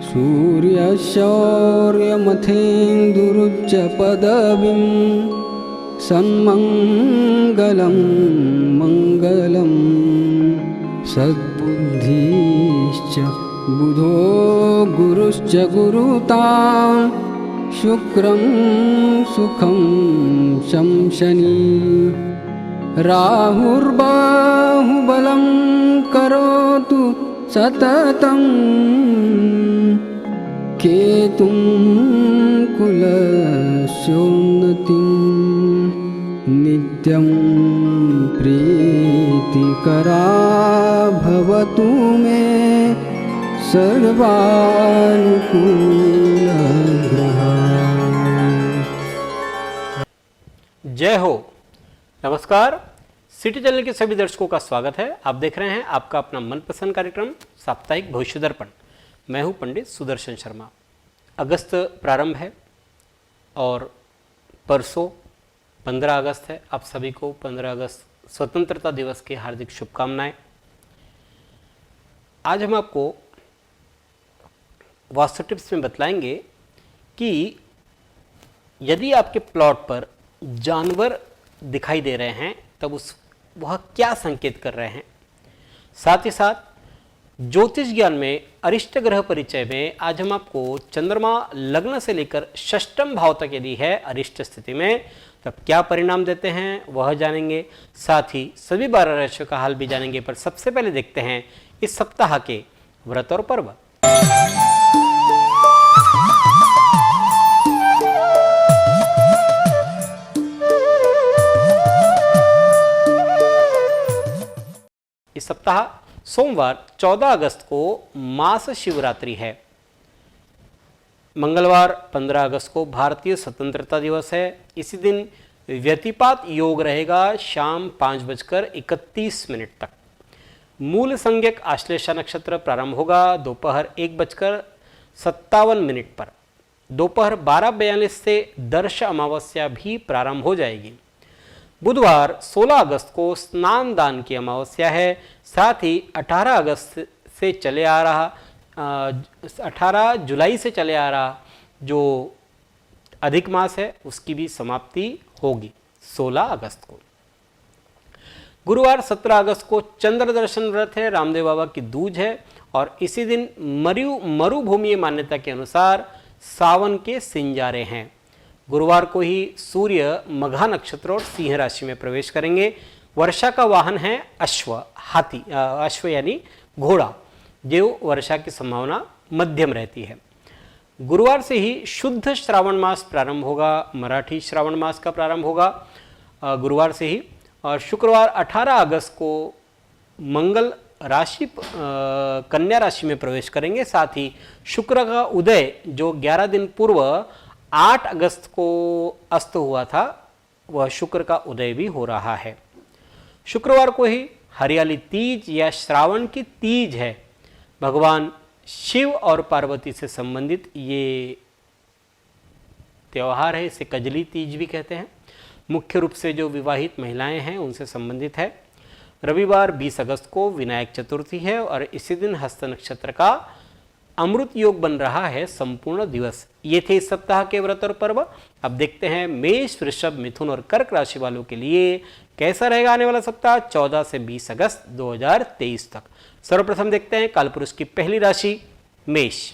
सूर्यशौर्यमथेन्दुरुच्च पदवीं सन्मङ्गलं मङ्गलं सद्बुद्धिश्च बुधो गुरुश्च गुरुतां शुक्रं सुखं शंशनी राहुर्बाहुबलं करोतु सततं केतुं कुलस्योन्नतिं नित्यं प्रीतिकरा भवतु मे सर्वानुकूलग्रहा। जय हो। नमस्कार। सिटी चैनल के सभी दर्शकों का स्वागत है। आप देख रहे हैं आपका अपना मनपसंद कार्यक्रम साप्ताहिक भविष्य दर्पण। मैं हूं पंडित सुदर्शन शर्मा। अगस्त प्रारंभ है और परसों 15 अगस्त है। आप सभी को 15 अगस्त स्वतंत्रता दिवस की हार्दिक शुभकामनाएं। आज हम आपको वास्तु टिप्स में बतलाएंगे कि यदि आपके प्लॉट पर जानवर दिखाई दे रहे हैं तब वह क्या संकेत कर रहे हैं। साथ ही साथ ज्योतिष ज्ञान में अरिष्ट ग्रह परिचय में आज हम आपको चंद्रमा लग्न से लेकर षष्ठम भाव तक यदि है अरिष्ट स्थिति में तब क्या परिणाम देते हैं वह जानेंगे। साथ ही सभी 12 राशियों का हाल भी जानेंगे। पर सबसे पहले देखते हैं इस सप्ताह के व्रत और पर्व। इस सप्ताह सोमवार 14 अगस्त को मास शिवरात्रि है। मंगलवार 15 अगस्त को भारतीय स्वतंत्रता दिवस है। इसी दिन व्यतिपात योग रहेगा शाम 5:31 तक। मूल संज्ञक आश्लेषा नक्षत्र प्रारंभ होगा दोपहर 1:57 पर। दोपहर 12:42 से दर्श अमावस्या भी प्रारंभ हो जाएगी। बुधवार 16 अगस्त को स्नान दान की अमावस्या है। साथ ही 18 अगस्त से चले आ रहा 18 जुलाई से चले आ रहा जो अधिक मास है उसकी भी समाप्ति होगी 16 अगस्त को। गुरुवार 17 अगस्त को चंद्र दर्शन व्रत है। रामदेव बाबा की दूज है और इसी दिन मरुभूमि मान्यता के अनुसार सावन के सिंजारे हैं। गुरुवार को ही सूर्य मघा नक्षत्र और सिंह राशि में प्रवेश करेंगे। वर्षा का वाहन है अश्व, हाथी, अश्व यानी घोड़ा, जो वर्षा की संभावना मध्यम रहती है। गुरुवार से ही शुद्ध श्रावण मास प्रारंभ होगा। मराठी श्रावण मास का प्रारंभ होगा गुरुवार से ही। और शुक्रवार 18 अगस्त को मंगल राशि कन्या राशि में प्रवेश करेंगे। साथ ही शुक्र का उदय जो 11 दिन पूर्व 8 अगस्त को अस्त हुआ था वह शुक्र का उदय भी हो रहा है। शुक्रवार को ही हरियाली तीज या श्रावण की तीज है। भगवान शिव और पार्वती से संबंधित ये त्यौहार है। इसे कजली तीज भी कहते हैं। मुख्य रूप से जो विवाहित महिलाएं हैं उनसे संबंधित है। रविवार 20 अगस्त को विनायक चतुर्थी है और इसी दिन हस्त नक्षत्र का अमृत योग बन रहा है संपूर्ण दिवस। ये थे इस सप्ताह के व्रत और पर्व। अब देखते हैं मेष, वृषभ, मिथुन और कर्क राशि वालों के लिए कैसा रहेगा आने वाला सप्ताह 14 से 20 अगस्त 2023 तक। सर्वप्रथम देखते हैं कालपुरुष की पहली राशि मेष।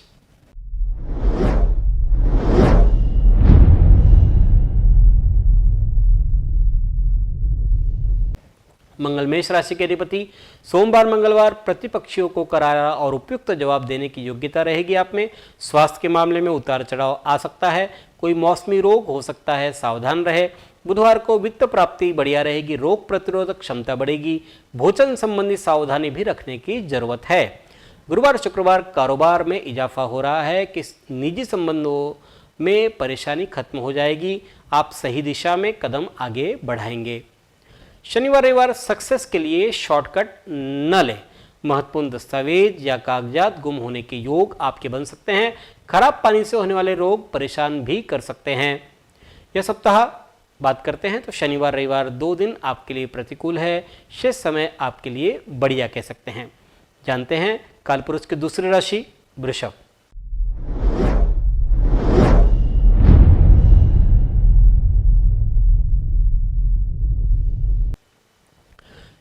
मंगल मेष राशि के अधिपति। सोमवार मंगलवार प्रतिपक्षियों को करारा और उपयुक्त जवाब देने की योग्यता रहेगी आप में। स्वास्थ्य के मामले में उतार चढ़ाव आ सकता है। कोई मौसमी रोग हो सकता है, सावधान रहे। बुधवार को वित्त प्राप्ति बढ़िया रहेगी। रोग प्रतिरोधक क्षमता बढ़ेगी। भोजन संबंधी सावधानी भी रखने की जरूरत है। गुरुवार शुक्रवार कारोबार में इजाफा हो रहा है कि निजी संबंधों में परेशानी खत्म हो जाएगी। आप सही दिशा में कदम आगे बढ़ाएंगे। शनिवार रविवार सक्सेस के लिए शॉर्टकट न लें। महत्वपूर्ण दस्तावेज या कागजात गुम होने के योग आपके बन सकते हैं। खराब पानी से होने वाले रोग परेशान भी कर सकते हैं। यह सप्ताह बात करते हैं तो शनिवार रविवार 2 दिन आपके लिए प्रतिकूल है। शेष समय आपके लिए बढ़िया कह सकते हैं। जानते हैं कालपुरुष की दूसरी राशि वृषभ।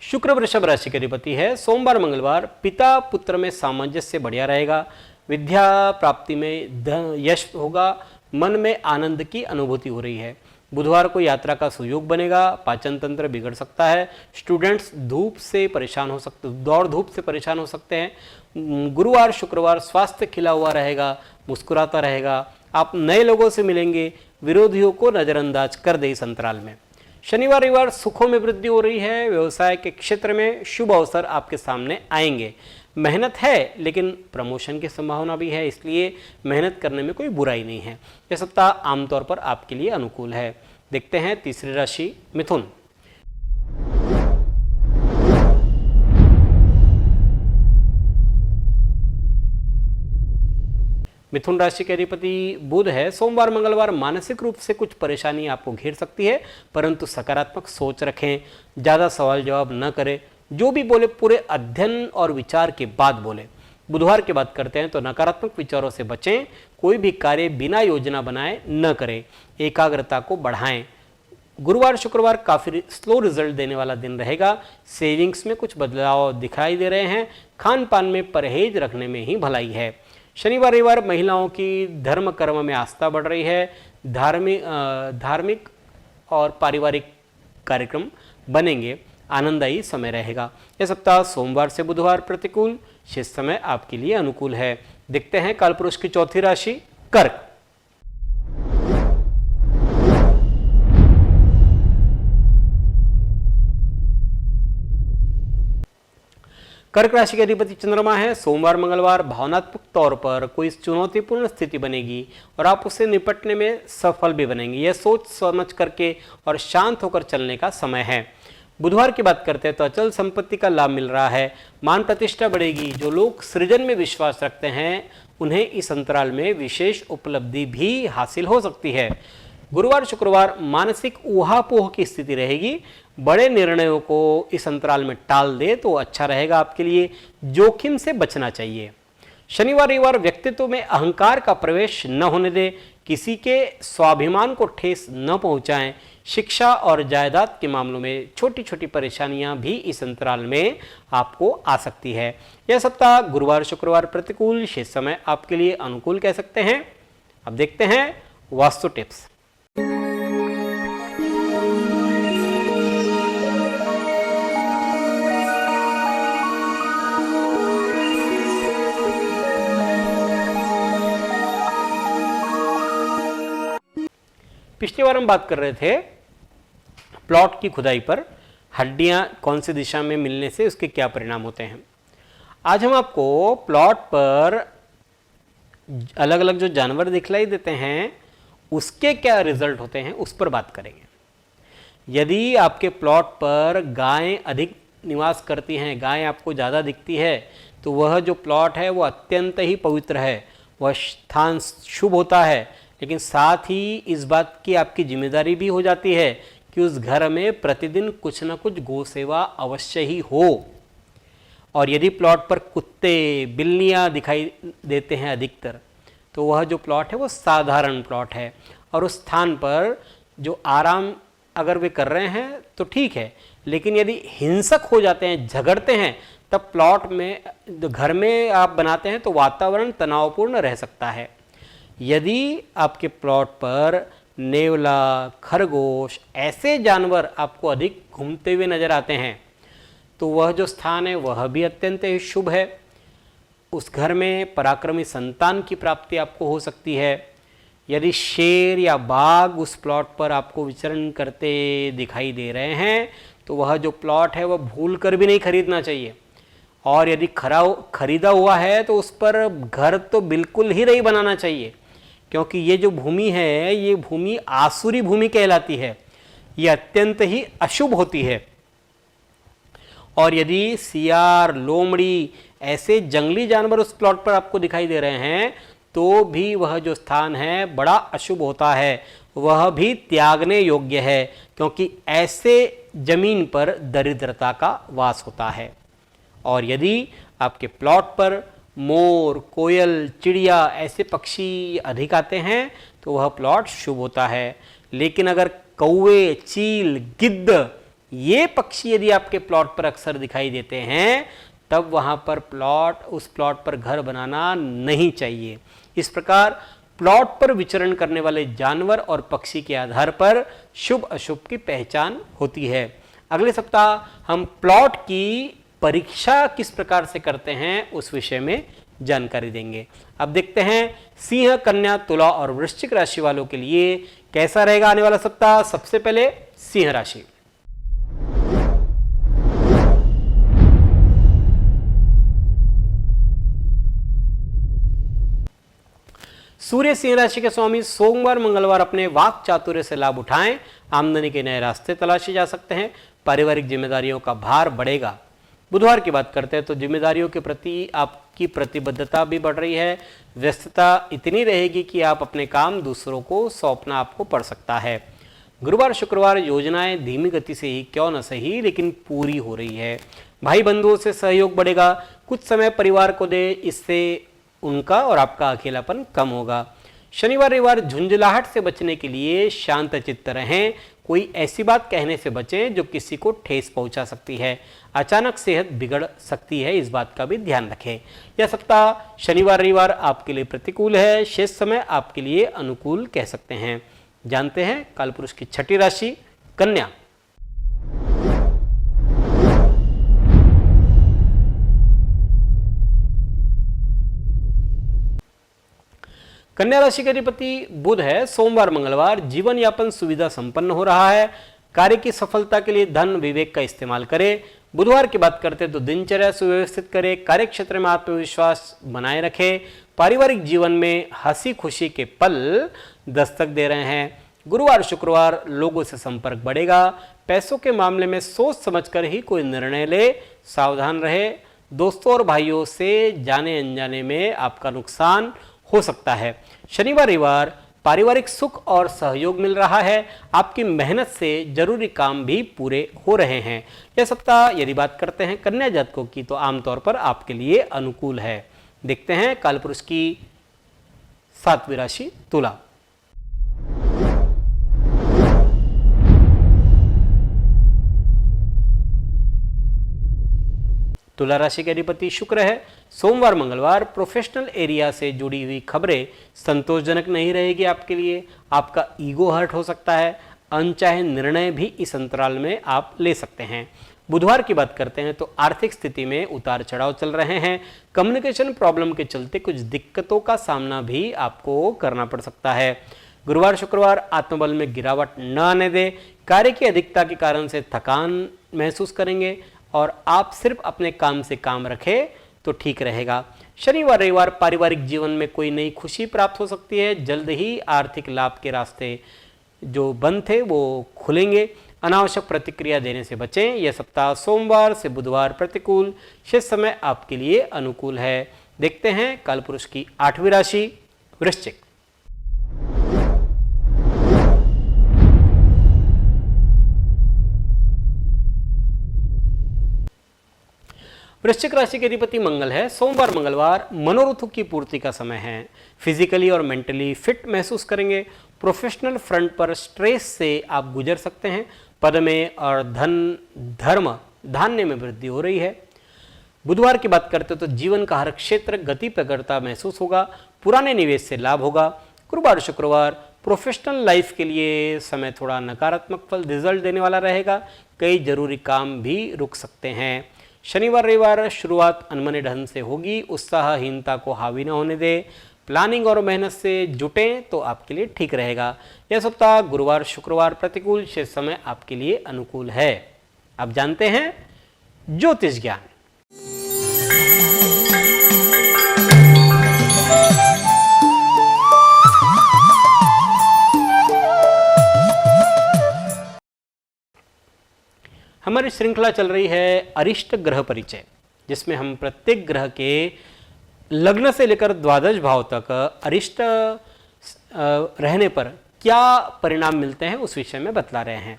शुक्र वृषभ राशि के अधिपति है। सोमवार मंगलवार पिता पुत्र में सामंजस्य बढ़िया रहेगा। विद्या प्राप्ति में यश होगा। मन में आनंद की अनुभूति हो रही है। बुधवार को यात्रा का सुयोग बनेगा। पाचन तंत्र बिगड़ सकता है। स्टूडेंट्स धूप से परेशान हो सकते, दौड़ धूप से परेशान हो सकते हैं। गुरुवार शुक्रवार स्वास्थ्य खिला हुआ रहेगा, मुस्कुराता रहेगा। आप नए लोगों से मिलेंगे। विरोधियों को नज़रअंदाज कर दे इस अंतराल में। शनिवार रविवार सुखों में वृद्धि हो रही है। व्यवसाय के क्षेत्र में शुभ अवसर आपके सामने आएंगे। मेहनत है लेकिन प्रमोशन की संभावना भी है, इसलिए मेहनत करने में कोई बुराई नहीं है। यह सप्ताह आमतौर पर आपके लिए अनुकूल है। देखते हैं तीसरी राशि मिथुन। मिथुन राशि के अधिपति बुध है। सोमवार मंगलवार मानसिक रूप से कुछ परेशानी आपको घेर सकती है, परंतु सकारात्मक सोच रखें। ज़्यादा सवाल जवाब न करें। जो भी बोले पूरे अध्ययन और विचार के बाद बोले। बुधवार की बात करते हैं तो नकारात्मक विचारों से बचें। कोई भी कार्य बिना योजना बनाए न करें। एकाग्रता को बढ़ाएं। गुरुवार शुक्रवार काफ़ी स्लो रिजल्ट देने वाला दिन रहेगा। सेविंग्स में कुछ बदलाव दिखाई दे रहे हैं। खान पान में परहेज रखने में ही भलाई है। शनिवार रविवार महिलाओं की धर्म कर्म में आस्था बढ़ रही है। धार्मिक और पारिवारिक कार्यक्रम बनेंगे। आनंददायी समय रहेगा। यह सप्ताह सोमवार से बुधवार प्रतिकूल, शेष समय आपके लिए अनुकूल है। देखते हैं कालपुरुष की चौथी राशि कर्क। कर्क राशि के अधिपति चंद्रमा है। सोमवार मंगलवार भावनात्मक तौर पर कोई चुनौतीपूर्ण स्थिति बनेगी और आप उससे निपटने में सफल भी बनेंगे। यह सोच समझ करके और शांत होकर चलने का समय है। बुधवार की बात करते हैं तो अचल संपत्ति का लाभ मिल रहा है। मान प्रतिष्ठा बढ़ेगी। जो लोग सृजन में विश्वास रखते हैं उन्हें इस अंतराल में विशेष उपलब्धि भी हासिल हो सकती है। गुरुवार शुक्रवार मानसिक ऊहापोह की स्थिति रहेगी। बड़े निर्णयों को इस अंतराल में टाल दे तो अच्छा रहेगा आपके लिए। जोखिम से बचना चाहिए। शनिवार रविवार व्यक्तित्व में अहंकार का प्रवेश न होने दे। किसी के स्वाभिमान को ठेस न पहुंचाएं। शिक्षा और जायदाद के मामलों में छोटी छोटी परेशानियां भी इस अंतराल में आपको आ सकती है। यह सप्ताह गुरुवार शुक्रवार प्रतिकूल, शेष समय आपके लिए अनुकूल कह सकते हैं। अब देखते हैं वास्तु टिप्स। पिछली बार हम बात कर रहे थे प्लॉट की खुदाई पर हड्डियां कौन सी दिशा में मिलने से उसके क्या परिणाम होते हैं। आज हम आपको प्लॉट पर अलग अलग जो जानवर दिखलाई देते हैं उसके क्या रिजल्ट होते हैं उस पर बात करेंगे। यदि आपके प्लॉट पर गायें अधिक निवास करती हैं, गायें आपको ज़्यादा दिखती है, तो वह जो प्लॉट है वो अत्यंत ही पवित्र है। वह स्थान शुभ होता है। लेकिन साथ ही इस बात की आपकी जिम्मेदारी भी हो जाती है कि उस घर में प्रतिदिन कुछ न कुछ गौ सेवा अवश्य ही हो। और यदि प्लॉट पर कुत्ते बिल्लियां दिखाई देते हैं अधिकतर, तो वह जो प्लॉट है वो साधारण प्लॉट है। और उस स्थान पर जो आराम अगर वे कर रहे हैं तो ठीक है, लेकिन यदि हिंसक हो जाते हैं, झगड़ते हैं, तब प्लॉट में घर में आप बनाते हैं तो वातावरण तनावपूर्ण रह सकता है। यदि आपके प्लॉट पर नेवला, खरगोश ऐसे जानवर आपको अधिक घूमते हुए नजर आते हैं, तो वह जो स्थान है वह भी अत्यंत ही शुभ है। उस घर में पराक्रमी संतान की प्राप्ति आपको हो सकती है। यदि शेर या बाघ उस प्लॉट पर आपको विचरण करते दिखाई दे रहे हैं, तो वह जो प्लॉट है वह भूल कर भी नहीं खरीदना चाहिए। और यदि खरीदा हुआ है तो उस पर घर तो बिल्कुल ही नहीं बनाना चाहिए, क्योंकि ये जो भूमि है ये भूमि आसुरी भूमि कहलाती है। ये अत्यंत ही अशुभ होती है। और यदि सियार, लोमड़ी ऐसे जंगली जानवर उस प्लॉट पर आपको दिखाई दे रहे हैं, तो भी वह जो स्थान है बड़ा अशुभ होता है। वह भी त्यागने योग्य है, क्योंकि ऐसे जमीन पर दरिद्रता का वास होता है। और यदि आपके प्लॉट पर मोर, कोयल, चिड़िया ऐसे पक्षी अधिक आते हैं, तो वह प्लॉट शुभ होता है। लेकिन अगर कौवे, चील, गिद्ध ये पक्षी यदि आपके प्लॉट पर अक्सर दिखाई देते हैं तब वहां पर उस प्लॉट पर घर बनाना नहीं चाहिए। इस प्रकार प्लॉट पर विचरण करने वाले जानवर और पक्षी के आधार पर शुभ अशुभ की पहचान होती है। अगले सप्ताह हम प्लॉट की परीक्षा किस प्रकार से करते हैं उस विषय में जानकारी देंगे। अब देखते हैं सिंह, कन्या, तुला और वृश्चिक राशि वालों के लिए कैसा रहेगा आने वाला सप्ताह। सबसे पहले सिंह राशि। सूर्य सिंह राशि के स्वामी सोमवार मंगलवार अपने वाक चातुर्य से लाभ उठाएं। आमदनी के नए रास्ते तलाशे जा सकते हैं। पारिवारिक जिम्मेदारियों का भार बढ़ेगा। बुधवार की बात करते हैं तो जिम्मेदारियों के प्रति आपकी प्रतिबद्धता भी बढ़ रही है। व्यस्तता इतनी रहेगी कि आप अपने काम दूसरों को सौंपना आपको पड़ सकता है। गुरुवार शुक्रवार योजनाएं धीमी गति से ही क्यों न सही लेकिन पूरी हो रही है। भाई बंधुओं से सहयोग बढ़ेगा। कुछ समय परिवार को दे, इससे उनका और आपका अकेलापन कम होगा। शनिवार रविवार झुंझलाहट से बचने के लिए शांत चित्त रहें। कोई ऐसी बात कहने से बचें जो किसी को ठेस पहुंचा सकती है। अचानक सेहत बिगड़ सकती है, इस बात का भी ध्यान रखें। यह सप्ताह शनिवार रविवार आपके लिए प्रतिकूल है। शेष समय आपके लिए अनुकूल कह सकते हैं। जानते हैं कालपुरुष की छठी राशि कन्या। कन्या राशि के अधिपति बुध है। सोमवार मंगलवार जीवन यापन सुविधा संपन्न हो रहा है। कार्य की सफलता के लिए धन विवेक का इस्तेमाल करें। बुधवार की बात करते तो दिनचर्या सुव्यवस्थित करें। कार्य क्षेत्र में आत्मविश्वास बनाए रखें। पारिवारिक जीवन में हंसी खुशी के पल दस्तक दे रहे हैं। गुरुवार शुक्रवार लोगों से संपर्क बढ़ेगा। पैसों के मामले में सोच समझकर ही कोई निर्णय ले, सावधान रहे। दोस्तों और भाइयों से जाने अनजाने में आपका नुकसान हो सकता है। शनिवार रविवार पारिवारिक सुख और सहयोग मिल रहा है। आपकी मेहनत से जरूरी काम भी पूरे हो रहे हैं। यह सप्ताह यदि बात करते हैं कन्या जातकों की तो आमतौर पर आपके लिए अनुकूल है। देखते हैं कालपुरुष की 7वीं राशि तुला। तुला राशि के अधिपति शुक्र है। सोमवार मंगलवार प्रोफेशनल एरिया से जुड़ी हुई खबरें संतोषजनक नहीं रहेगी आपके लिए। आपका ईगो हर्ट हो सकता है। अनचाहे निर्णय भी इस अंतराल में आप ले सकते हैं। बुधवार की बात करते हैं तो आर्थिक स्थिति में उतार चढ़ाव चल रहे हैं। कम्युनिकेशन प्रॉब्लम के चलते कुछ दिक्कतों का सामना भी आपको करना पड़ सकता है। गुरुवार शुक्रवार आत्मबल में गिरावट न आने दें। कार्य की अधिकता के कारण से थकान महसूस करेंगे और आप सिर्फ अपने काम से काम रखें तो ठीक रहेगा। शनिवार रविवार पारिवारिक जीवन में कोई नई खुशी प्राप्त हो सकती है। जल्द ही आर्थिक लाभ के रास्ते जो बंद थे वो खुलेंगे। अनावश्यक प्रतिक्रिया देने से बचें। यह सप्ताह सोमवार से बुधवार प्रतिकूल, शेष समय आपके लिए अनुकूल है। देखते हैं कालपुरुष की 8वीं राशि वृश्चिक। वृश्चिक राशि के अधिपति मंगल है। सोमवार मंगलवार मनोरथों की पूर्ति का समय है। फिजिकली और मेंटली फिट महसूस करेंगे। प्रोफेशनल फ्रंट पर स्ट्रेस से आप गुजर सकते हैं। पद में और धान्य में वृद्धि हो रही है। बुधवार की बात करते तो जीवन का हर क्षेत्र गति प्रगड़ता महसूस होगा। पुराने निवेश से लाभ होगा। गुरुवार शुक्रवार प्रोफेशनल लाइफ के लिए समय थोड़ा नकारात्मक फल रिजल्ट देने वाला रहेगा। कई जरूरी काम भी रुक सकते हैं। शनिवार रविवार शुरुआत अनमने ढंग से होगी। उत्साहहीनता को हावी न होने दें। प्लानिंग और मेहनत से जुटें तो आपके लिए ठीक रहेगा। यह सप्ताह गुरुवार शुक्रवार प्रतिकूल, शेष समय आपके लिए अनुकूल है। अब जानते हैं ज्योतिष ज्ञान। हमारी श्रृंखला चल रही है अरिष्ट ग्रह परिचय, जिसमें हम प्रत्येक ग्रह के लग्न से लेकर द्वादश भाव तक अरिष्ट रहने पर क्या परिणाम मिलते हैं उस विषय में बतला रहे हैं।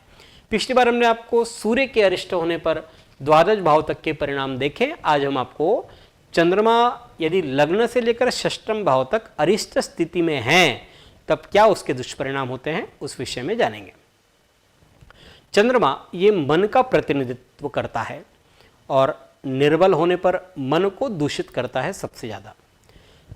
पिछली बार हमने आपको सूर्य के अरिष्ट होने पर द्वादश भाव तक के परिणाम देखे। आज हम आपको चंद्रमा यदि लग्न से लेकर षष्ठम भाव तक अरिष्ट स्थिति में हैं तब क्या उसके दुष्परिणाम होते हैं उस विषय में जानेंगे। चंद्रमा ये मन का प्रतिनिधित्व करता है और निर्बल होने पर मन को दूषित करता है सबसे ज़्यादा।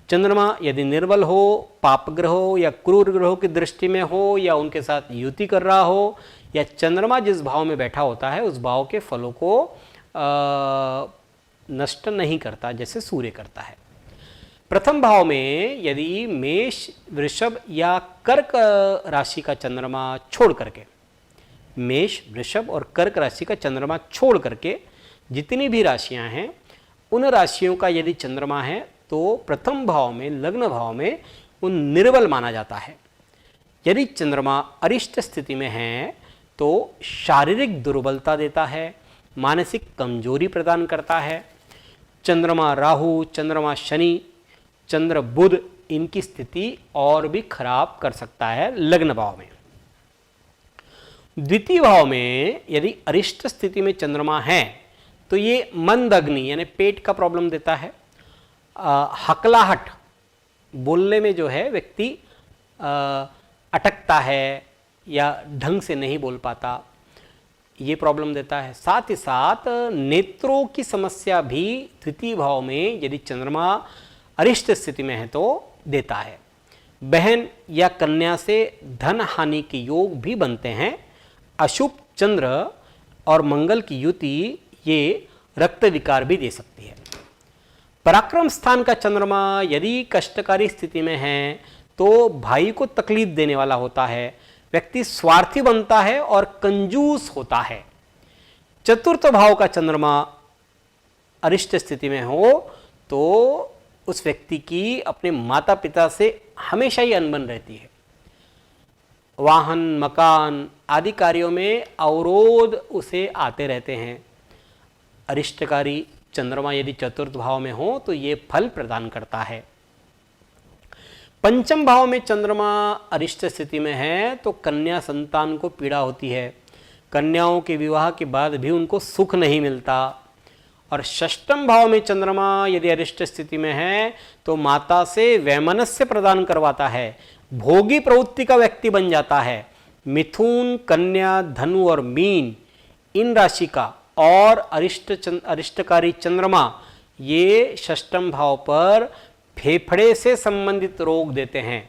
चंद्रमा यदि निर्बल हो, पाप ग्रह हो या क्रूर ग्रहों की दृष्टि में हो या उनके साथ युति कर रहा हो या चंद्रमा जिस भाव में बैठा होता है उस भाव के फलों को नष्ट नहीं करता जैसे सूर्य करता है। प्रथम भाव में यदि मेष, वृषभ या कर्क राशि का चंद्रमा छोड़ करके, मेष, वृषभ और कर्क राशि का चंद्रमा छोड़ करके जितनी भी राशियां हैं उन राशियों का यदि चंद्रमा है तो प्रथम भाव में, लग्न भाव में उन निर्बल माना जाता है। यदि चंद्रमा अरिष्ट स्थिति में है तो शारीरिक दुर्बलता देता है, मानसिक कमजोरी प्रदान करता है। चंद्रमा राहु, चंद्रमा शनि, चंद्र बुध इनकी स्थिति और भी खराब कर सकता है लग्न भाव में। द्वितीय भाव में यदि अरिष्ट स्थिति में चंद्रमा है तो ये मंद अग्नि यानी पेट का प्रॉब्लम देता है। हकलाहट, बोलने में जो है व्यक्ति अटकता है या ढंग से नहीं बोल पाता, ये प्रॉब्लम देता है। साथ ही साथ नेत्रों की समस्या भी द्वितीय भाव में यदि चंद्रमा अरिष्ट स्थिति में है तो देता है। बहन या कन्या से धन हानि के योग भी बनते हैं। अशुभ चंद्र और मंगल की युति ये रक्त विकार भी दे सकती है। पराक्रम स्थान का चंद्रमा यदि कष्टकारी स्थिति में है तो भाई को तकलीफ देने वाला होता है, व्यक्ति स्वार्थी बनता है और कंजूस होता है। चतुर्थ भाव का चंद्रमा अरिष्ट स्थिति में हो तो उस व्यक्ति की अपने माता पिता से हमेशा ही अनबन रहती है। वाहन, मकान आदि कार्यों में अवरोध उसे आते रहते हैं। अरिष्टकारी चंद्रमा यदि चतुर्थ भाव में हो तो ये फल प्रदान करता है। पंचम भाव में चंद्रमा अरिष्ट स्थिति में है तो कन्या संतान को पीड़ा होती है, कन्याओं के विवाह के बाद भी उनको सुख नहीं मिलता। और षष्ठम भाव में चंद्रमा यदि अरिष्ट स्थिति में है तो माता से वैमनस्य प्रदान करवाता है, भोगी प्रवृत्ति का व्यक्ति बन जाता है। मिथुन, कन्या, धनु और मीन इन राशि का और अरिष्टकारी चंद्रमा ये षष्ठम भाव पर फेफड़े से संबंधित रोग देते हैं।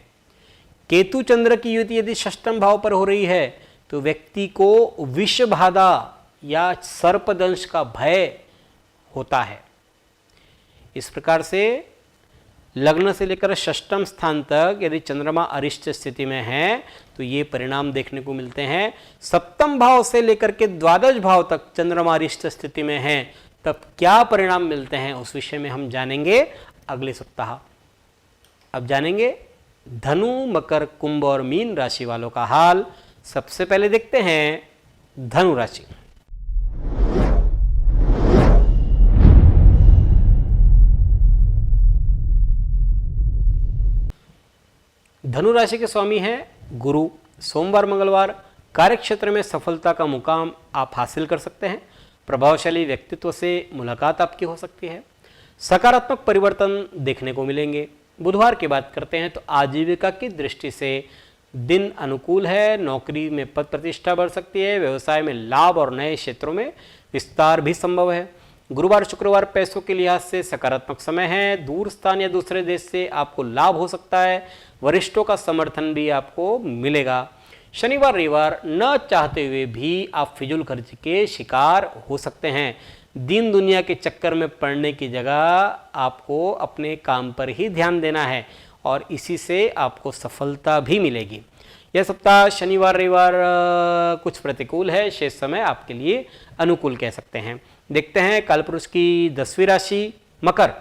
केतु चंद्र की युति यदि षष्ठम भाव पर हो रही है तो व्यक्ति को विष बाधा या सर्पदंश का भय होता है। इस प्रकार से लग्न से लेकर षष्ठम स्थान तक यदि चंद्रमा अरिष्ट स्थिति में है तो ये परिणाम देखने को मिलते हैं। सप्तम भाव से लेकर के द्वादश भाव तक चंद्रमा अरिष्ट स्थिति में है तब क्या परिणाम मिलते हैं उस विषय में हम जानेंगे अगले सप्ताह। अब जानेंगे धनु, मकर, कुंभ और मीन राशि वालों का हाल। सबसे पहले देखते हैं धनु राशि। धनु राशि के स्वामी हैं गुरु। सोमवार, मंगलवार कार्यक्षेत्र में सफलता का मुकाम आप हासिल कर सकते हैं। प्रभावशाली व्यक्तित्व से मुलाकात आपकी हो सकती है। सकारात्मक परिवर्तन देखने को मिलेंगे। बुधवार की बात करते हैं तो आजीविका की दृष्टि से दिन अनुकूल है। नौकरी में पद प्रतिष्ठा बढ़ सकती है। व्यवसाय में लाभ और नए क्षेत्रों में विस्तार भी संभव है। गुरुवार, शुक्रवार पैसों के लिहाज से सकारात्मक समय है। दूर स्थान या दूसरे देश से आपको लाभ हो सकता है। वरिष्ठों का समर्थन भी आपको मिलेगा। शनिवार, रविवार न चाहते हुए भी आप फिजूल खर्च के शिकार हो सकते हैं। दीन दुनिया के चक्कर में पड़ने की जगह आपको अपने काम पर ही ध्यान देना है और इसी से आपको सफलता भी मिलेगी। यह सप्ताह शनिवार, रविवार कुछ प्रतिकूल है, शेष समय आपके लिए अनुकूल कह सकते हैं। देखते हैं कालपुरुष की 10वीं राशि मकर।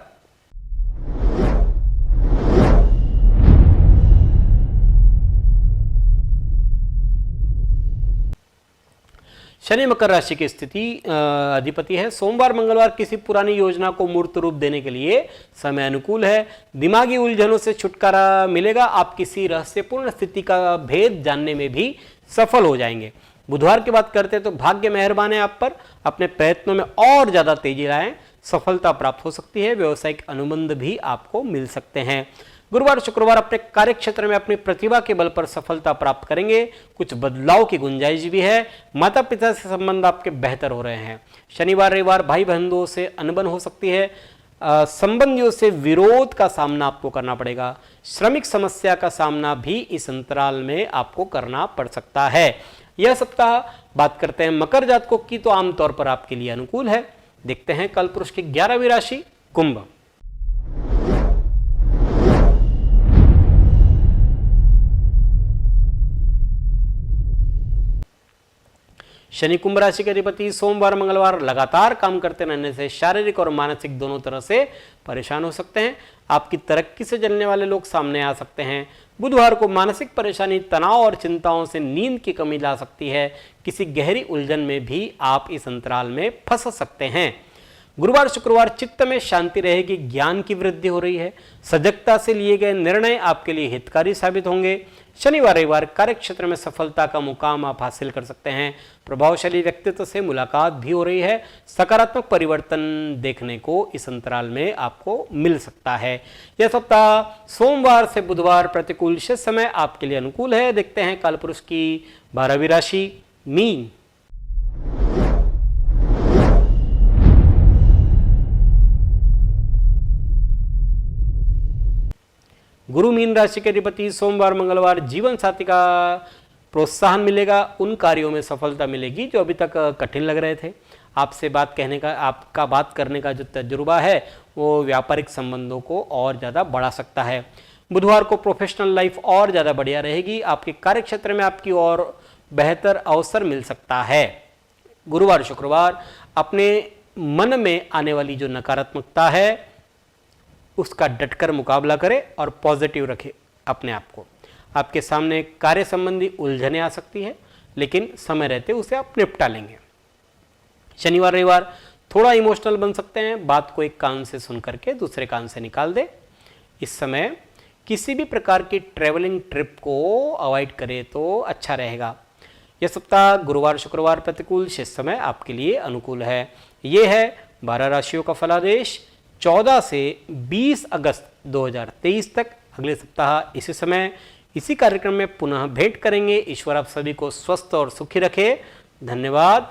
शनि मकर राशि की स्थिति अधिपति है। सोमवार, मंगलवार किसी पुरानी योजना को मूर्त रूप देने के लिए समय अनुकूल है। दिमागी उलझनों से छुटकारा मिलेगा। आप किसी रहस्यपूर्ण स्थिति का भेद जानने में भी सफल हो जाएंगे। बुधवार की बात करते हैं तो भाग्य मेहरबान है आप पर। अपने प्रयत्नों में और ज़्यादा तेजी लाएं, सफलता प्राप्त हो सकती है। व्यवसायिक अनुबंध भी आपको मिल सकते हैं। गुरुवार शुक्रवार अपने कार्य क्षेत्र में अपनी प्रतिभा के बल पर सफलता प्राप्त करेंगे। कुछ बदलाव की गुंजाइश भी है। माता पिता से संबंध आपके बेहतर हो रहे हैं। शनिवार रविवार भाई बहनों से अनबन हो सकती है। संबंधियों से विरोध का सामना आपको करना पड़ेगा। श्रमिक समस्या का सामना भी इस अंतराल में आपको करना पड़ सकता है। यह सप्ताह बात करते हैं मकर जातकों की, तो आमतौर पर आपके लिए अनुकूल है। देखते हैं कल पुरुष की 11वीं राशि कुंभ। शनि कुंभ राशि के अधिपति सोमवार मंगलवार लगातार काम करते रहने से शारीरिक और मानसिक दोनों तरह से परेशान हो सकते हैं। आपकी तरक्की से जलने वाले लोग सामने आ सकते हैं। बुधवार को मानसिक परेशानी, तनाव और चिंताओं से नींद की कमी ला सकती है। किसी गहरी उलझन में भी आप इस अंतराल में फंस सकते हैं। गुरुवार शुक्रवार चित्त में शांति रहेगी, ज्ञान की वृद्धि हो रही है। सजगता से लिए गए निर्णय आपके लिए हितकारी साबित होंगे। शनिवार रविवार कार्य क्षेत्र में सफलता का मुकाम आप हासिल कर सकते हैं। प्रभावशाली व्यक्तित्व से मुलाकात भी हो रही है। सकारात्मक परिवर्तन देखने को इस अंतराल में आपको मिल सकता है। यह सप्ताह सोमवार से बुधवार प्रतिकूल शेष समय आपके लिए अनुकूल है। देखते हैं कालपुरुष की 12वीं राशि मीन। गुरु मीन राशि के अधिपति सोमवार मंगलवार जीवन साथी का प्रोत्साहन मिलेगा। उन कार्यों में सफलता मिलेगी जो अभी तक कठिन लग रहे थे। आपसे बात करने का जो तजुर्बा है वो व्यापारिक संबंधों को और ज़्यादा बढ़ा सकता है। बुधवार को प्रोफेशनल लाइफ और ज़्यादा बढ़िया रहेगी। आपके कार्य क्षेत्र में आपकी और बेहतर अवसर मिल सकता है। गुरुवार शुक्रवार अपने मन में आने वाली जो नकारात्मकता है उसका डटकर मुकाबला करें और पॉजिटिव रखें अपने आप को। आपके सामने कार्य संबंधी उलझने आ सकती है, लेकिन समय रहते उसे आप निपटा लेंगे। शनिवार रविवार थोड़ा इमोशनल बन सकते हैं। बात को एक कान से सुन करके दूसरे कान से निकाल दे। इस समय किसी भी प्रकार की ट्रेवलिंग ट्रिप को अवॉइड करें तो अच्छा रहेगा। यह सप्ताह गुरुवार शुक्रवार प्रतिकूल शेष समय आपके लिए अनुकूल है। ये है 12 राशियों का फलादेश 14 से 20 अगस्त 2023 तक। अगले सप्ताह इसी समय इसी कार्यक्रम में पुनः भेंट करेंगे। ईश्वर आप सभी को स्वस्थ और सुखी रखे। धन्यवाद।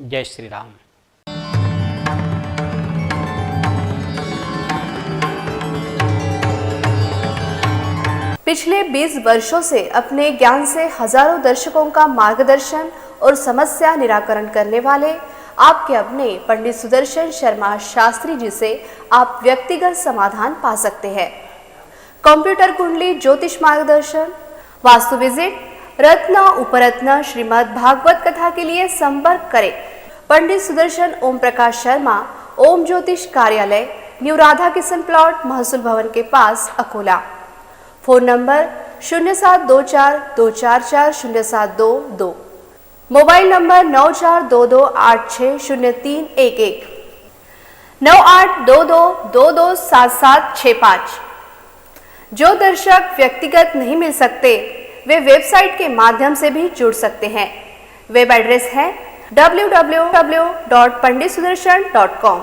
जय श्री राम। पिछले 20 वर्षों से अपने ज्ञान से हजारों दर्शकों का मार्गदर्शन और समस्या निराकरण करने वाले आपके अपने पंडित सुदर्शन शर्मा शास्त्री जी से आप व्यक्तिगत समाधान पा सकते हैं। कंप्यूटर कुंडली ज्योतिष मार्गदर्शन, वास्तु विजिट, रत्न उपरत्न श्रीमद् भागवत कथा के लिए संपर्क करें पंडित सुदर्शन ओम प्रकाश शर्मा, ओम ज्योतिष कार्यालय, न्यू राधा किशन प्लॉट, महसूल भवन के पास, Akola. Phone number 0724244072, mobile number 9422860311, 9822227765। जो दर्शक व्यक्तिगत नहीं मिल सकते वे वेबसाइट के माध्यम से भी जुड़ सकते हैं। वेब एड्रेस है www.panditsudarshan.com।